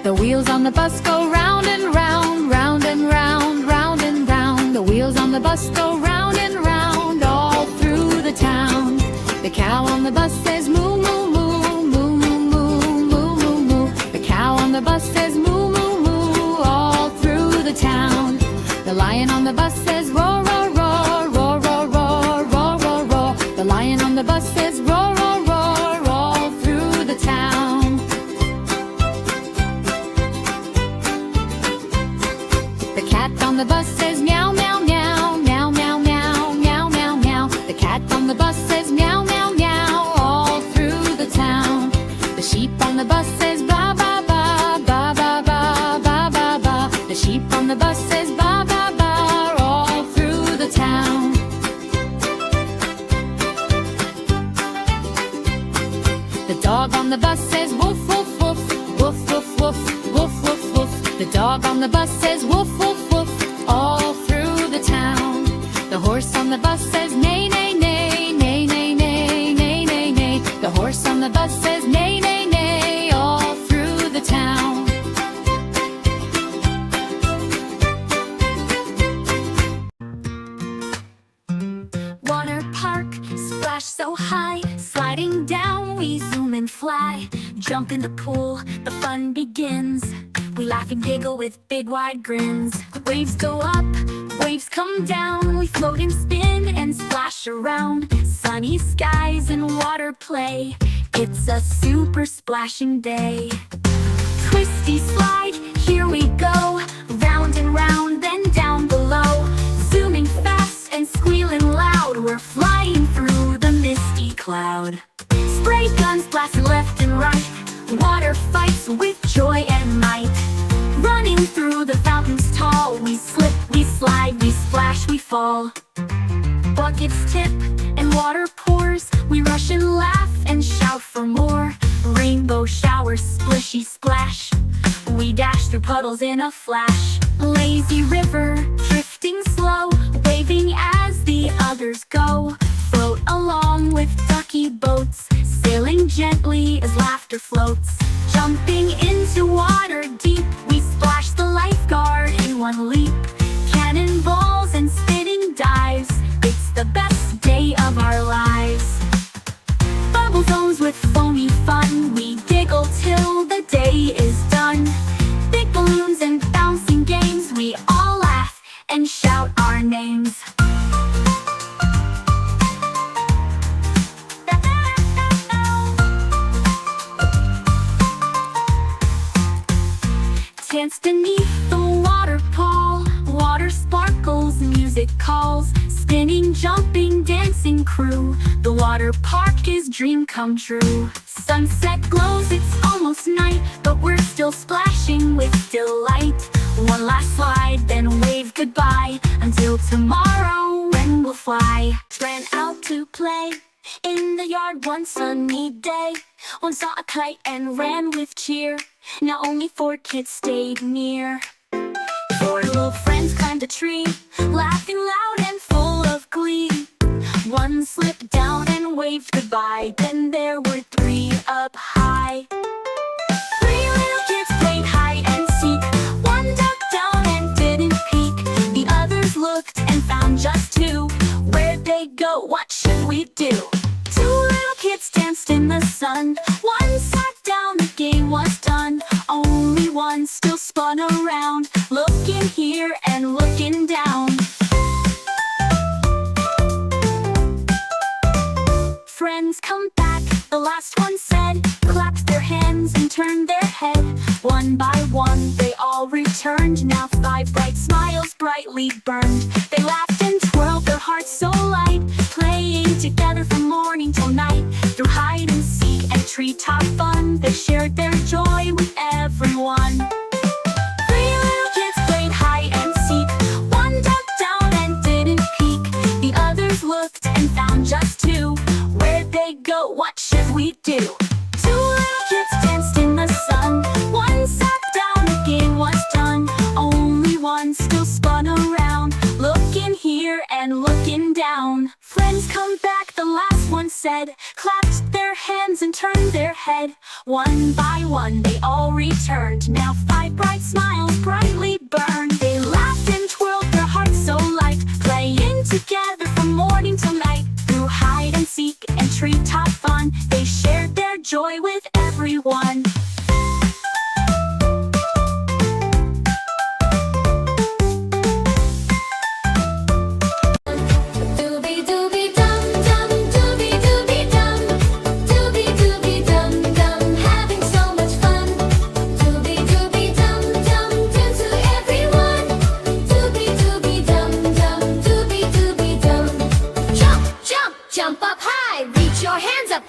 The wheels on the bus go round and round, round and round, round and round. The wheels on the bus go round and round all through the town. The cow on the bus says moo, moo, moo, moo, moo, moo, moo, moo, moo. The cow on the bus says moo, moo, moo all through the town. The lion on the bus says roar, roar, roar, roar, roar, roar, roar, roar, roar. The lion on the bus says roar, roar, roar all through the town. The cat on the bus says meow, meow, meow, meow, meow, meow, meow, meow, meow. The cat on the bus says meow, meow, meow all through the town. The sheep on the bus says ba, ba, ba, ba, ba, ba, ba, ba, ba. The sheep on the bus says ba, ba, ba all through the town. The dog on the bus says woof, woof, woof, woof, woof, woof, woof, woof, woof. The dog on the bus says woof, woof, woof all through the town. The horse on the bus says neigh, neigh, neigh, neigh, neigh, neigh, neigh, neigh, neigh. The horse on the bus says neigh, neigh, neigh all through the town. Water park, splash so high, sliding down we zoom and fly. Jump in the pool, the fun begins. We laugh and giggle with big wide grins. Waves go up, waves come down. We float and spin and splash around. Sunny skies and water play. It's a super splashing day. Twisty slide, here we go. Round and round, then down below. Zooming fast and squealing loud. We're flying through the misty cloud. Spray guns blasting left and right. Water fights with joy and might. Running through the fountains tall. We slip, we slide, we splash, we fall. Buckets tip and water pours. We rush and laugh and shout for more. Rainbow showers, splishy splash. We dash through puddles in a flash. Lazy river, drifting slow, waving as the others go. Float along with ducky boats, sailing gently as laughter floats. Jumping into water deep, we splash the lifeguard in one leap. Cannonballs and spinning dives, it's the best day of our lives. Bubble zones with foamy fun, we giggle till the day is done. Big balloons and bouncing games, we all laugh and shout our names. Dance beneath the water pool. Water sparkles, music calls. Spinning, jumping, dancing crew. The water park is dream come true. Sunset glows, it's almost night, but we're still splashing with delight. One last slide, then wave goodbye. Until tomorrow when we'll fly. Ran out to play in the yard one sunny day. One saw a kite and ran with cheer. Now only 4 kids stayed near. 4 little friends climbed a tree, laughing loud and full of glee. One slipped down and waved goodbye. Then there were 3 up high. 3 little kids played hide and seek. One ducked down and didn't peek. The others looked and found just 2. Where'd they go? What should we do? 2 little kids danced in the sun. One sat down, the game was done. Only one still spun around, looking here and looking down. Friends come back, the last one said, clapped their hands and turned their head. One by one they all returned. Now 5 bright smiles brightly burned. They laughed and twirled their hearts so light, playing together from morning till night. Through hide and seek and treetop fun, they shared their joy with everyone. 3 little kids played hide and seek. One ducked down and didn't peek. The others looked and found just 2. Where'd they go? What should we do? 2 little kids danced in the sun. One sat down, the game was done. Only one still spun around, looking here down. Friends come back, the last one said, clapped their hands and turned their head. One by one they all returned. Now 5 bright smiles brightly burned. They laughed and twirled their hearts so light, playing together from morning till night. Through hide and seek and treetop fun, they shared their joy with everyone.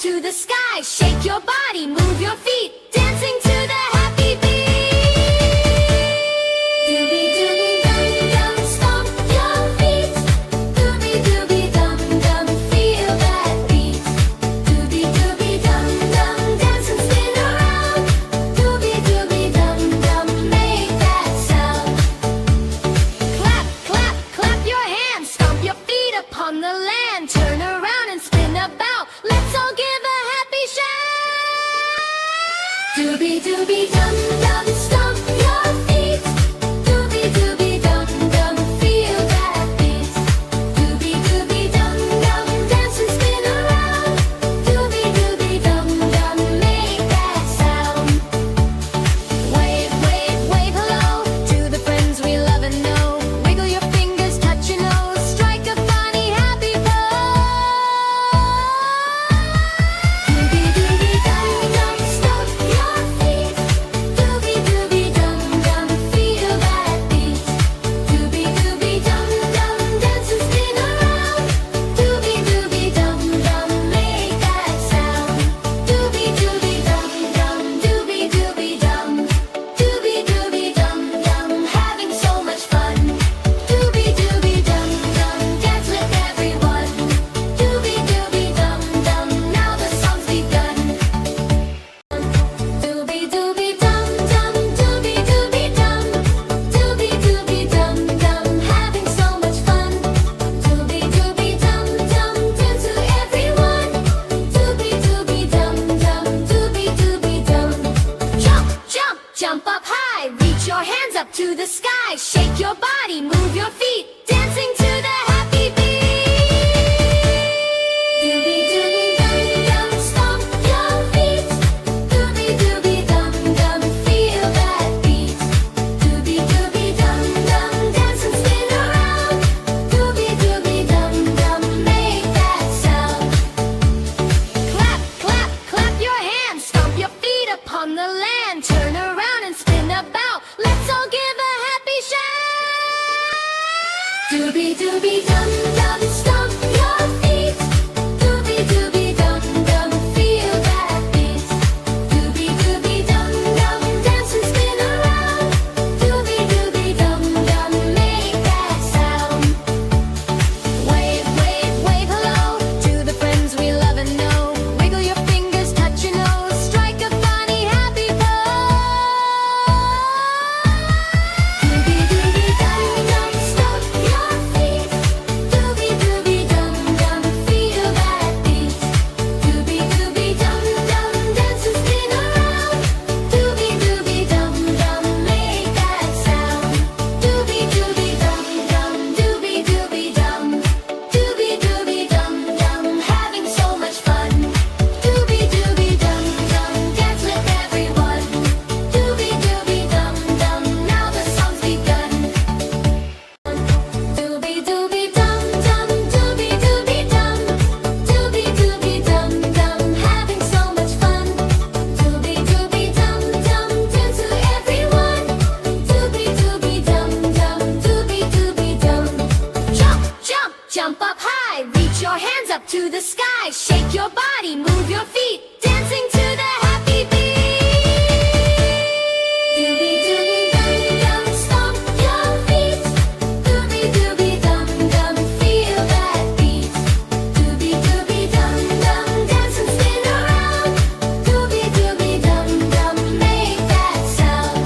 To the sky, shake your body, move your feet, dancing to the happy beat. Dooby-dooby-dum-dum, stomp your feet. Dooby-dooby-dum-dum, feel that beat. Dooby-dooby-dum-dum, dance and spin around. Dooby-dooby-dum-dum, make that sound. Clap, clap, clap your hands, stomp your feet upon the land. Turn around and spin about, let's all give a happy shout. Dooby-dooby-dum-dum, stomp your feet. Dooby-dooby-dum-dum, feel that beat. Dooby-dooby-dum-dum, dance and spin around. Dooby-dooby-dum-dum, make that sound. Wave, wave, wave hello to the friends we love and know. Wiggle your fingers, touch your nose, strike a funny happy pose. Dooby-dooby-dum-dum, stomp your feet. Dooby-dooby-dum-dum, feel that beat. Dooby-dooby-dum-dum, dance and spin around. Dooby-dooby-dum-dum, make that sound. Dooby-dooby-dum-dum, dooby-dooby-dum. Dooby-dooby-dum-dum, having so much fun. Dooby-dooby-dum-dum, dance with everyone. Dooby-dooby-dum-dum, now the song's begun. Dooby-dooby-dum-dum, dooby-dooby-dum. Dooby-dooby-dum-dum, having so much fun. Dooby-dooby-dum-dum, dance to everyone. Dooby-dooby-dum-dum, dooby-dooby-dum. Jump, jump, jump up high, reach your hands up to the sky. Shake your body, move your feet, dancing to the happy beat. Dooby-dooby-dum-dum, stomp your feet. Dooby-dooby-dum-dum, feel that beat. Dooby-dooby-dum-dum, dance and spin around. Dooby-dooby-dum-dum, make that sound. Clap, clap, clap your hands, stomp your feet upon the land. Turn around and spin about, let's all give a happy shout. Dooby-dooby-dum-dum, stomp your feet. Dooby-dooby-dum-dum, feel that beat. Dooby-dooby-dum-dum, dance and spin around. Dooby-dooby-dum-dum, make that sound. Wave, wave, wave hello to the friends we love and know. Wiggle your fingers, touch your nose, strike a funny happy pose. Dooby-dooby-dum-dum, stomp your feet. Dooby-dooby-dum-dum, feel that beat. Dooby-dooby-dum-dum, dance and spin around. Dooby-dooby-dum-dum, make that sound. Dooby-dooby-dum-dum, dooby-dooby-dum. Dooby-dooby-dum-dum, having so much fun. Dooby-dooby-dum-dum, dance with everyone. Dooby-dooby-dum-dum, now the song's begun. Dooby-dooby-dum-dum, dooby-dooby-dum. Dooby-dooby-dum-dum, having so much fun. Dooby-dooby-dum-dum, dance to everyone. Dooby-dooby-dum-dum, dooby-dooby-dum. Jump, jump, jump up high, reach your hands up to the sky. Shake your body, move your feet, dancing to the happy beat. Dooby-dooby-dum-dum, stomp your feet. Dooby-dooby-dum-dum, feel that beat. Dooby-dooby-dum-dum, dance and spin around. Dooby-dooby-dum-dum, make that sound.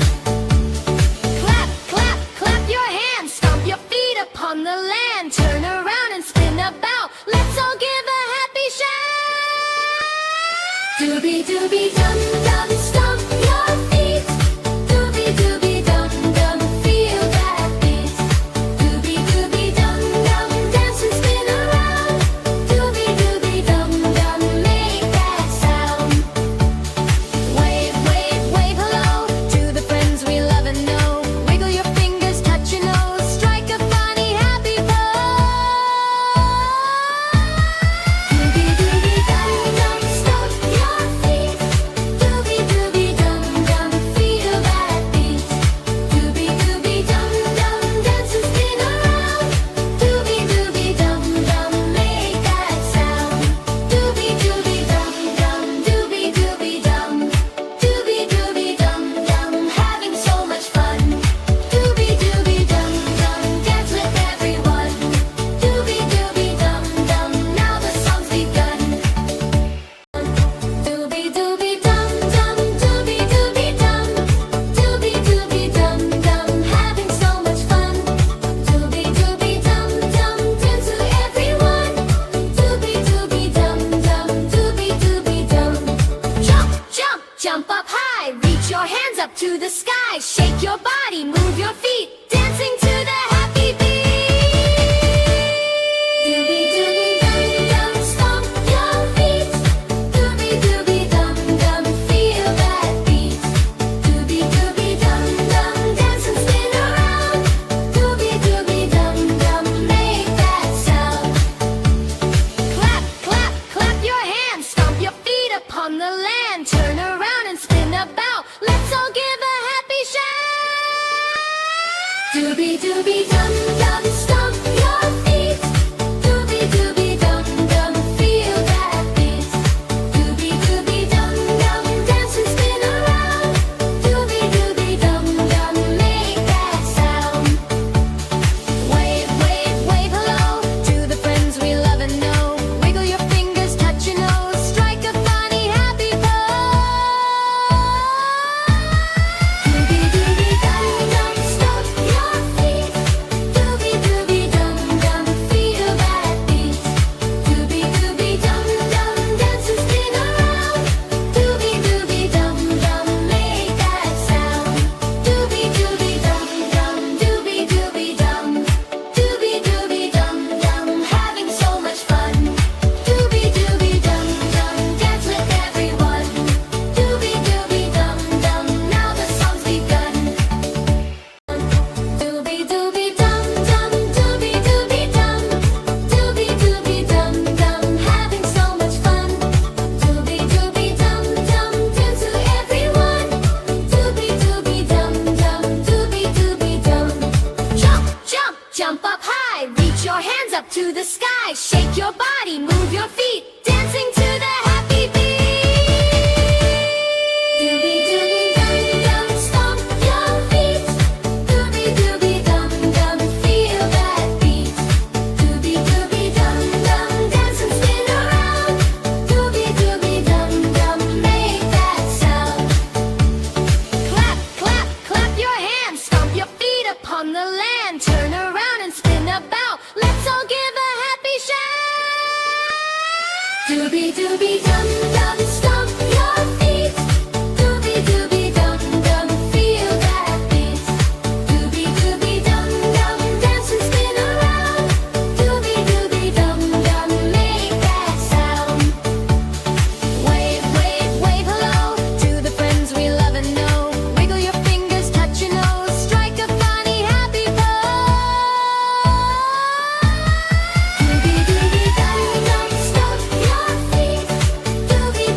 Clap, clap, clap your hands, stomp your feet upon the land. Turn around and spin about, Doobie doobie dum dum, stomp your feet. Doobie doobie dum dum, feel that beat. Doobie doobie dum dum, dance and spin around. Doobie doobie dum dum, make that sound. Wave wave wave hello to the friends we love and know. Wiggle your fingers, touch your nose, strike a funny happy pose. Doobie doobie dum dum, stomp your feet. Doobie doobie dum dum, feel that beat. Doobie doobie dum dum, dance and spin around. Doobie doobie dum dum, make that sound. Doobie doobie dum dum, doobie doobie dum. Doobie doobie dum dum, having so much fun. Doobie doobie dum dum, dance with everyone. Doobie doobie dum dum, now the song's begun. Doobie doobie dum dum, doobie doobie dum. Doobie doobie dum dum, having so much fun. Doobie doobie dum dum, dance to everyone. Doobie doobie dum dum, doobie doobie dum. Jump, jump, jump up high. Reach your hands up to the sky. Shake your body, move your feet, dancing to the happy beat. Doobie doobie dum dum, stomp your feet. Doobie doobie dum dum, feel that beat. Doobie doobie dum dum, dance and spin around. Doobie doobie dum dum, make that sound. Clap, clap, clap your hands, stomp your feet upon the land. Turn around and spin about. Let's all give a happy shout. Doobie doobie dum dum, stomp your feet. Doobie doobie dum dum, feel that beat. Doobie doobie dum dum, dance and spin around. Doobie doobie dum dum, make that sound. Wave wave wave hello to the friends we love and know. Wiggle your fingers, touch your nose, strike a funny happy pose. Doobie doobie dum dum, stomp your feet. Doobie doobie dum dum, feel that beat. Doobie doobie dum dum, dance and spin around. Doobie doobie dum dum, make that sound. Doobie doobie dum dum, doobie doobie dum. Doobie doobie dum dum, having so much fun. Doobie doobie dum dum, dance with everyone. Doobie doobie dum dum, now the song's begun. Doobie doobie dum dum, doobie doobie dum. Doobie doobie dum dum, having so much fun. Doobie doobie dum dum, dance to everyone. Doobie doobie dum dum, doobie doobie dum. Jump, jump, jump up high. Reach your hands up to the sky. Shake your body, move your feet, dancing to the happy beat. Doobie doobie dum dum, stomp your feet. Doobie doobie dum dum, feel that beat. Doobie doobie dum dum, dance and spin around. Doobie doobie dum dum, make that sound. Clap, clap, clap your hands, stomp your feet upon the land. Turn around and spin about. Let's all give a happy shout. Doobie doobie dum dum, stomp your feet. Doobie doobie dum dum, feel that beat. Doobie doobie dum dum, dance and spin around. Doobie doobie dum dum, make that sound. Wave wave wave hello to the friends we love and know. Wiggle your fingers, touch your nose, strike a funny happy pose. Doobie doobie dum dum, stomp your feet. Doobie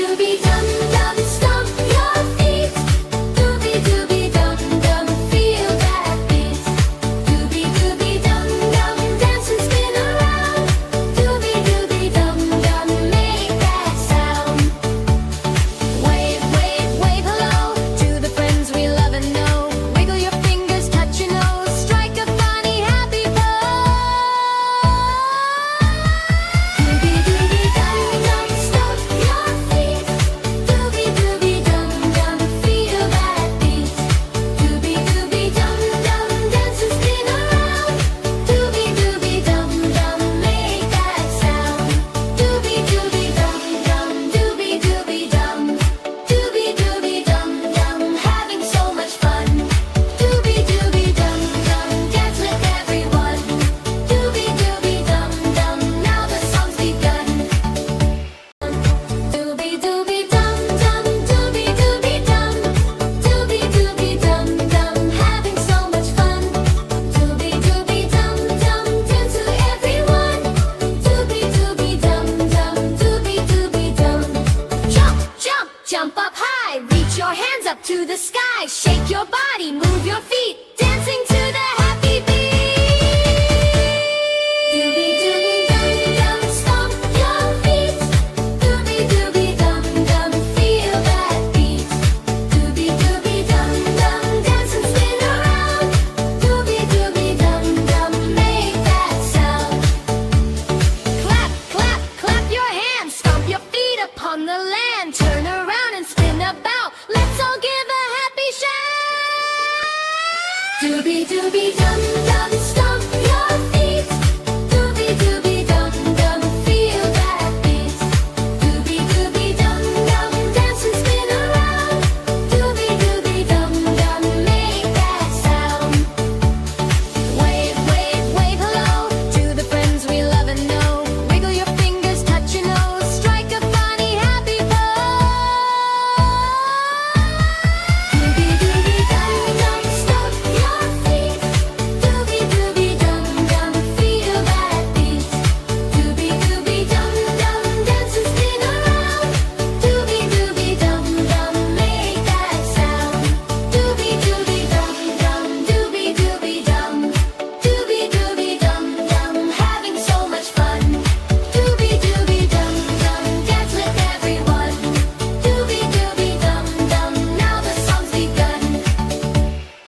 dooby dum dum, stomp your feet. Dooby dooby dum dum, feel that beat. Dooby dooby dum dum, dance and spin around. Dooby dooby dum dum, make that sound. Wave, wave, wave hello to the friends we love and know. Wiggle your fingers, touch your nose, strike a funny happy pose. Dooby dooby dum dum, stomp your feet. Dooby dooby dum dum, feel that beat. Dooby dooby dum dum, dance and spin around. Dooby dooby dum dum, make that sound. Dooby dooby dum dum, dooby dooby dum. Dooby dooby dum dum, having so much fun. Dooby dooby dum dum, dance with everyone. Dooby dooby dum dum, now the song's begun. Dooby dooby dum dum, dooby dooby dum. Dooby dooby dum dum, having so much fun. Dooby dooby dum dum, dance with everyone. Dooby dooby dum dum, dooby dooby dum. Jump, jump, jump up high. Reach your hands up to the sky. Shake your body, move your feet, dancing to the happy beat. Dooby dooby dum dum, stomp your feet. Dooby dooby dum dum, feel that beat. Dooby dooby dum dum, dance and spin around. Dooby dooby dum dum, make that sound. Clap, clap, clap your hands, stomp your feet upon the land. Turn around and spin about. Let's all give a happy shout. Dooby dooby dum dum,